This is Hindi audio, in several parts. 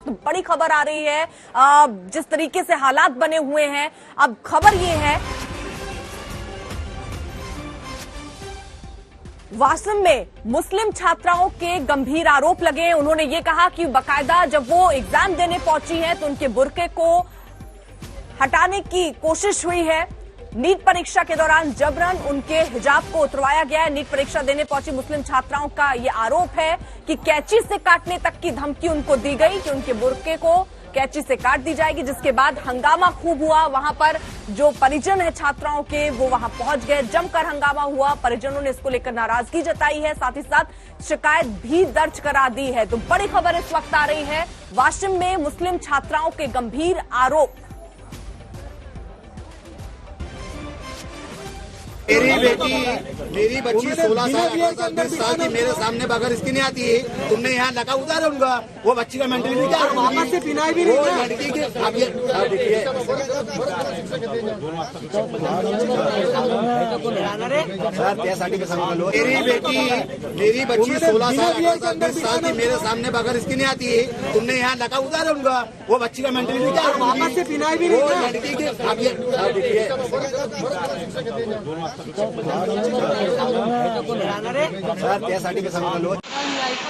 वक्त बड़ी खबर आ रही है, जिस तरीके से हालात बने हुए हैं। अब खबर ये है, वाशिम में मुस्लिम छात्राओं के गंभीर आरोप लगे। उन्होंने ये कहा कि बाकायदा जब वो एग्जाम देने पहुंची हैं तो उनके बुर्के को हटाने की कोशिश हुई है। नीट परीक्षा के दौरान जबरन उनके हिजाब को उतरवाया गया है। नीट परीक्षा देने पहुंची मुस्लिम छात्राओं का ये आरोप है कि कैंची से काटने तक की धमकी उनको दी गई कि उनके बुर्के को कैंची से काट दी जाएगी, जिसके बाद हंगामा खूब हुआ। वहां पर जो परिजन है छात्राओं के वो वहां पहुंच गए, जमकर हंगामा हुआ। परिजनों ने इसको लेकर नाराजगी जताई है, साथ ही साथ शिकायत भी दर्ज करा दी है। तो बड़ी खबर इस वक्त आ रही है, वाशिम में मुस्लिम छात्राओं के गंभीर आरोप। मेरी बच्ची 16 साल 10 साल की मेरे सामने अगर इसकी नहीं आती है, तुमने यहाँ लगा उतारा उनका, वो बच्ची का मेंटलिटी क्या वापस से पिनाई भी नहीं, वो लड़की के अब ये देखिए सर त्यासाठी मेरी बच्ची 16 साल 10 साल की मेरे सामने अगर इसकी नहीं आती है, तुमने यहाँ लगा उतारा उनका, वो बच्ची का मेंटलिटी क्या वापस से पिनाई भी नहीं, वो लड़की के अब ये देखिए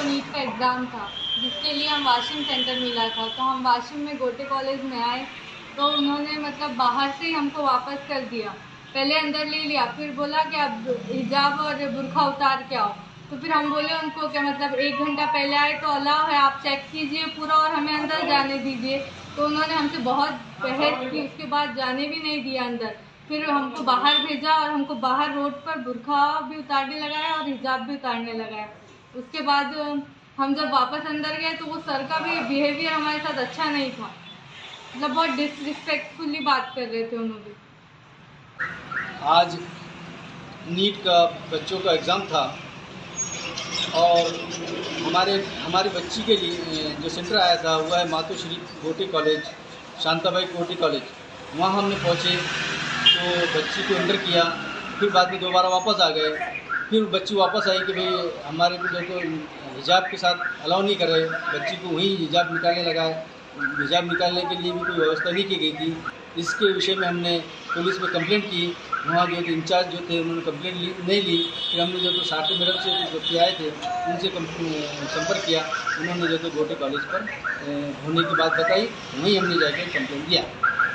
नीट का एग्जाम था जिसके लिए हम वाशिम सेंटर मिला था, तो हम वाशिम में गोटे कॉलेज में आए तो उन्होंने मतलब बाहर से ही हमको वापस कर दिया। पहले अंदर ले लिया, फिर बोला कि अब हिजाब और बुर्खा उतार के आओ। तो फिर हम बोले उनको क्या मतलब 1 घंटा पहले आए तो अलाउ है, आप चेक कीजिए पूरा और हमें अंदर जाने दीजिए। तो उन्होंने हमसे बहुत बहस की, उसके बाद जाने भी नहीं दिया अंदर। फिर हमको बाहर भेजा और हमको बाहर रोड पर बुर्खा भी उतारने लगाया और हिजाब भी उतारने लगाया। उसके बाद हम जब वापस अंदर गए तो वो सर का भी बिहेवियर हमारे साथ अच्छा नहीं था, मतलब बहुत डिसरिस्पेक्टफुल्ली बात कर रहे थे उन्होंने। आज नीट का बच्चों का एग्ज़ाम था और हमारी बच्ची के लिए जो सेंटर आया था वह है मातोश्री कोटी कॉलेज, शांताबाई कोटी कॉलेज। वहाँ हमने पहुँचे तो बच्ची को अंदर किया, फिर बाद में दोबारा वापस आ गए। फिर बच्ची वापस आई कि भाई हमारे को जो हिजाब के साथ अलाउ नहीं कर रहे, बच्ची को वहीं हिजाब निकालने लगा है। हिजाब निकालने के लिए भी कोई व्यवस्था नहीं की गई थी। इसके विषय में हमने पुलिस में कंप्लेंट की। वहाँ जो इंचार्ज जो थे उन्होंने कंप्लेंट नहीं ली। फिर हमने जो साथी मैडम से जो व्यक्ति आए थे उनसे संपर्क किया। उन्होंने जो गोटे कॉलेज पर होने की बात बताई, वहीं हमने जाकर कंप्लेंट दिया।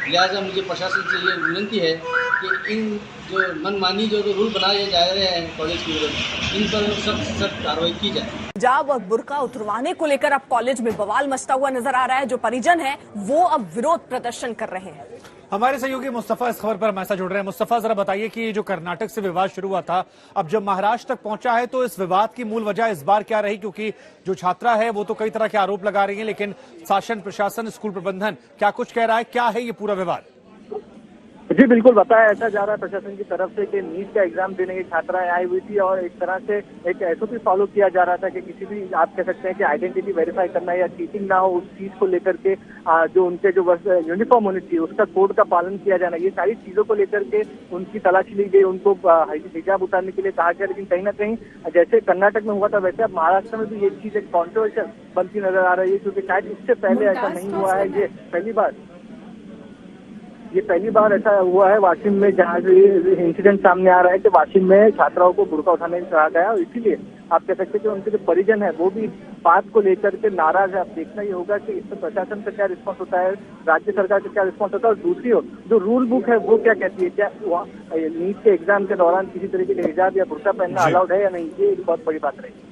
लिहाजा मुझे प्रशासन से ये विनती है कि इन जो मनमानी जो रूल बनाए जा रहे हैं कॉलेज की विरुद्ध, इन पर सख्त कार्रवाई की जाए। हिजाब और बुर्का उतरवाने को लेकर अब कॉलेज में बवाल मचता हुआ नजर आ रहा है। जो परिजन है वो अब विरोध प्रदर्शन कर रहे हैं। हमारे सहयोगी मुस्तफा इस खबर पर हमारे साथ जुड़ रहे हैं। मुस्तफा, जरा बताइए कि जो कर्नाटक से विवाद शुरू हुआ था, अब जब महाराष्ट्र तक पहुंचा है तो इस विवाद की मूल वजह इस बार क्या रही? क्योंकि जो छात्रा है वो तो कई तरह के आरोप लगा रही है, लेकिन शासन, प्रशासन, स्कूल प्रबंधन क्या कुछ कह रहा है? क्या है ये पूरा विवाद? जी बिल्कुल, बताया ऐसा जा रहा है प्रशासन की तरफ से कि नीट का एग्जाम देने की छात्राएं आई हुई थी और एक तरह से एक एसओपी फॉलो किया जा रहा था कि किसी भी आप कह सकते हैं कि आइडेंटिटी वेरीफाई करना या चीटिंग ना हो, उस चीज को लेकर के जो उनके जो यूनिफॉर्म होनी चाहिए उसका कोड का पालन किया जाना, ये सारी चीजों को लेकर के उनकी तलाशी ली गई। उनको हिजाब उतारने के लिए कहा गया, लेकिन कहीं ना कहीं जैसे कर्नाटक में हुआ था वैसे अब महाराष्ट्र में भी ये चीज एक कॉन्ट्रोवर्शियल बनती नजर आ रही है, क्योंकि शायद इससे पहले ऐसा नहीं हुआ है। ये पहली बार ऐसा हुआ है वाशिम में, जहाँ ये इंसिडेंट सामने आ रहा है कि वाशिम में छात्राओं को बुर्का उठाने में कहा गया और इसीलिए आप कह सकते हैं कि उनके जो परिजन है वो भी बात को लेकर के नाराज है। अब देखना ये होगा कि इस पर प्रशासन का क्या रिस्पॉन्स होता है, राज्य सरकार का क्या रिस्पॉन्स होता है, और दूसरी ओर जो रूल बुक है वो क्या कहती है, क्या नीट के एग्जाम के दौरान किसी तरीके के हिजाब या बुर्का पहनना अलाउड है या नहीं, ये एक बहुत बड़ी बात रहेगी।